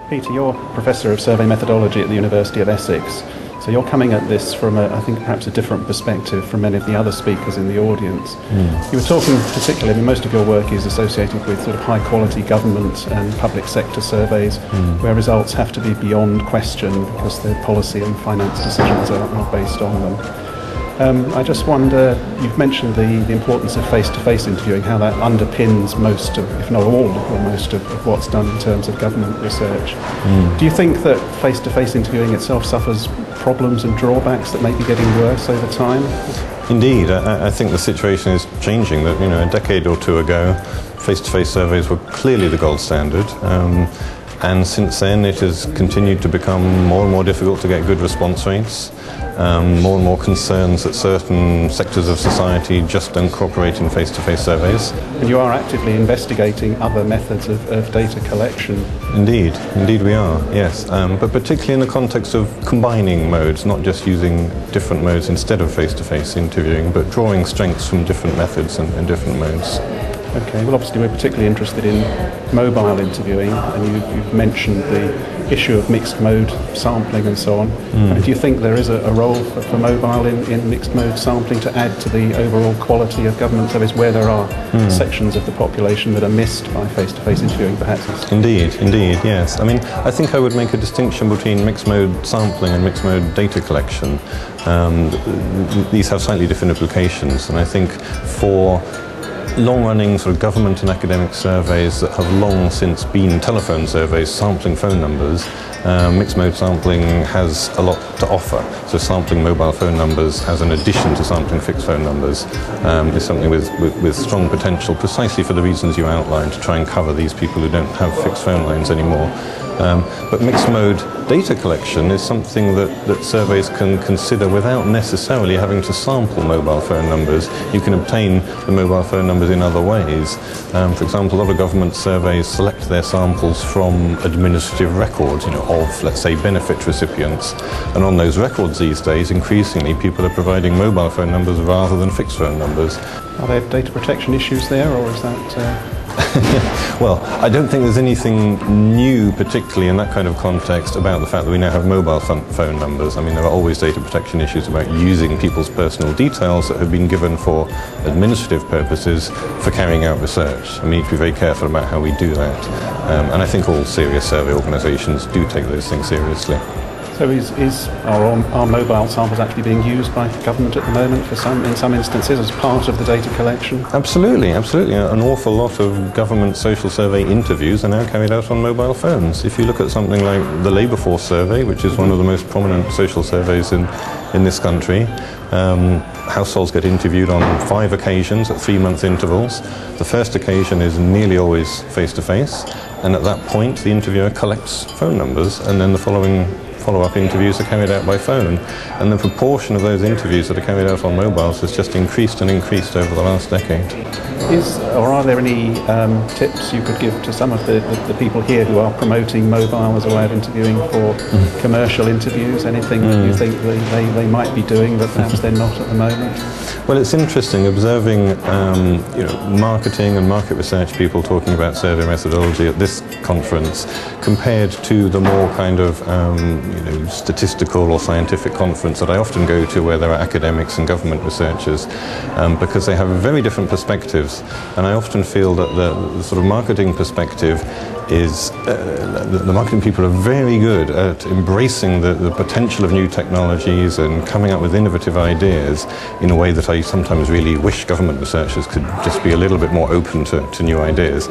Peter, you're Professor of Survey Methodology at the University of Essex. So you're coming at this from, I think, perhaps a different perspective from many of the other speakers in the audience. You were talking particularly, most of your work is associated with sort of high-quality government and public sector surveys, where results have to be beyond question because their policy and finance decisions are based on them. I just wonder, you've mentioned the importance of face-to-face interviewing, how that underpins most of, if not all, or most of what's done in terms of government research. Do you think that face-to-face interviewing itself suffers problems and drawbacks that may be getting worse over time? Indeed, I think the situation is changing. That, a decade or two ago, face-to-face surveys were clearly the gold standard. And since then it has continued to become more and more difficult to get good response rates. More and more concerns that certain sectors of society just don't cooperate in face-to-face surveys. And you are actively investigating other methods of data collection. Indeed we are, yes. But particularly in the context of combining modes, not just using different modes instead of face-to-face interviewing, but drawing strengths from different methods and different modes. Okay, well obviously we're particularly interested in mobile interviewing, and you've mentioned the issue of mixed mode sampling and so on. Do you think there is a role for mobile in mixed mode sampling to add to the overall quality of government service where there are sections of the population that are missed by face-to-face interviewing perhaps? Indeed, yes. I think I would make a distinction between mixed mode sampling and mixed mode data collection. These have slightly different implications, and I think for long-running sort of government and academic surveys that have long since been telephone surveys sampling phone numbers, mixed mode sampling has a lot to offer. So sampling mobile phone numbers as an addition to sampling fixed phone numbers is something with strong potential, precisely for the reasons you outlined, to try and cover these people who don't have fixed phone lines anymore. But mixed mode data collection is something that surveys can consider without necessarily having to sample mobile phone numbers. You can obtain the mobile phone numbers in other ways. For example, a lot of government surveys select their samples from administrative records, of, let's say, benefit recipients. And on those records these days, increasingly, people are providing mobile phone numbers rather than fixed phone numbers. Are there data protection issues there, or is that... Well, I don't think there's anything new, particularly in that kind of context, about the fact that we now have mobile phone numbers. There are always data protection issues about using people's personal details that have been given for administrative purposes for carrying out research. We need to be very careful about how we do that. And I think all serious survey organisations do take those things seriously. So are mobile samples actually being used by government at the moment in some instances as part of the data collection? Absolutely. An awful lot of government social survey interviews are now carried out on mobile phones. If you look at something like the Labour Force survey, which is one of the most prominent social surveys in this country, households get interviewed on 5 occasions at 3-month intervals. The first occasion is nearly always face-to-face, and at that point the interviewer collects phone numbers, and then the follow-up interviews are carried out by phone. And the proportion of those interviews that are carried out on mobiles has just increased over the last decade. Are there any tips you could give to some of the people here who are promoting mobile as a way of interviewing for commercial interviews? Anything that you think they might be doing that perhaps they're not at the moment? Well, it's interesting observing marketing and market research people talking about survey methodology at this conference compared to the more kind of statistical or scientific conference that I often go to, where there are academics and government researchers, because they have very different perspectives. And I often feel that the sort of marketing perspective is the marketing people are very good at embracing the potential of new technologies and coming up with innovative ideas in a way that I sometimes really wish government researchers could just be a little bit more open to new ideas.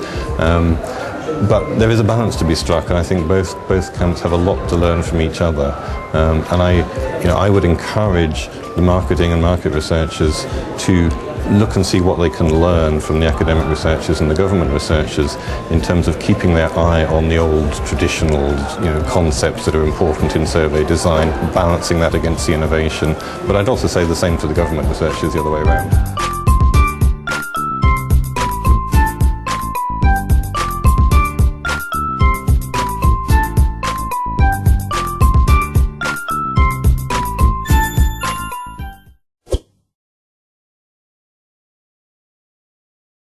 But there is a balance to be struck, and I think both camps have a lot to learn from each other. And I would encourage the marketing and market researchers to look and see what they can learn from the academic researchers and the government researchers in terms of keeping their eye on the old traditional concepts that are important in survey design, balancing that against the innovation. But I'd also say the same to the government researchers the other way around.